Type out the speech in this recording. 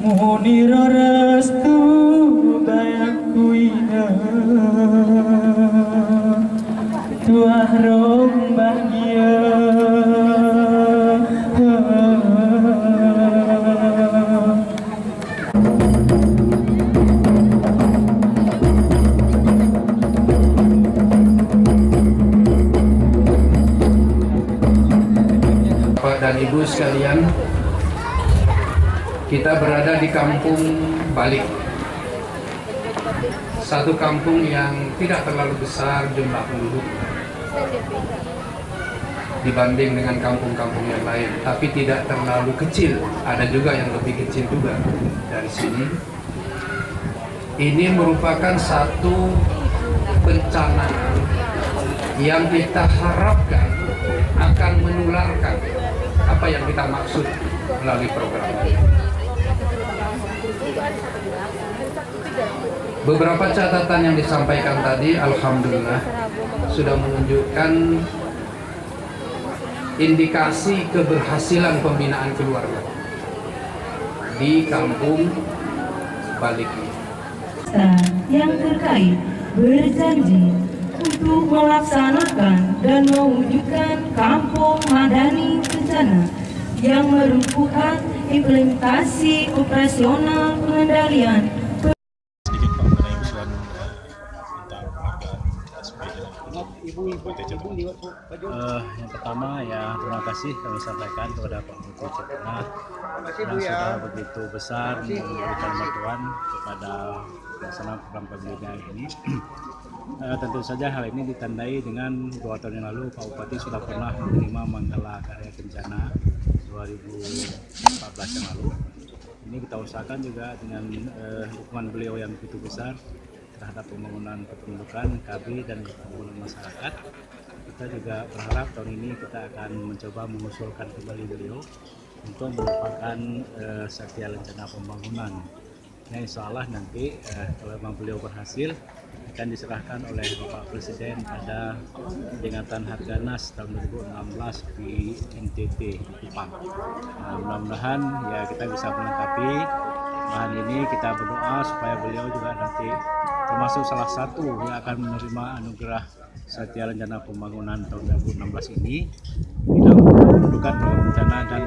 Mohon restu bayakuina tuah rom bahagia. Bapak dan Ibu sekalian, kita berada di kampung Balik, satu kampung yang tidak terlalu besar jumlah penduduk dibanding dengan kampung-kampung yang lain, tapi tidak terlalu kecil, ada juga yang lebih kecil juga dari sini. Ini merupakan satu bencana yang kita harapkan akan menularkan apa yang kita maksud melalui program ini. Beberapa catatan yang disampaikan tadi, alhamdulillah, sudah menunjukkan indikasi keberhasilan pembinaan keluarga di kampung Balik ini. Yang terkait berjanji untuk melaksanakan dan mewujudkan kampung madani bencana yang merupakan implementasi operasional pengendalian. Sedikit Pak mengenai usulan tentang penghargaan yang pertama ya, terima kasih kami sampaikan kepada Pak Bupati Cipenah yang sudah begitu besar memberikan bantuan kepada pelaksanaan program pembinaan ini. Tentu saja hal ini ditandai dengan 2 tahun yang lalu Pak Bupati sudah pernah menerima Manggala Karya Kencana 2014 yang lalu. Ini kita usahakan juga dengan dukungan beliau yang begitu besar terhadap pembangunan kependudukan, KB, dan pembangunan masyarakat. Kita juga berharap tahun ini kita akan mencoba mengusulkan kembali beliau untuk merupakan Satya Lencana Pembangunan. Nah, insya Allah nanti kalau memang beliau berhasil akan diserahkan oleh Bapak Presiden pada peringatan Harganas tahun 2016 di NTT di Kupang. Mudah-mudahan ya kita bisa melengkapi bahan ini. Kita berdoa supaya beliau juga nanti termasuk salah satu yang akan menerima anugerah Satya Lencana Pembangunan tahun 2016 ini bidang pendudukan, bencana, dan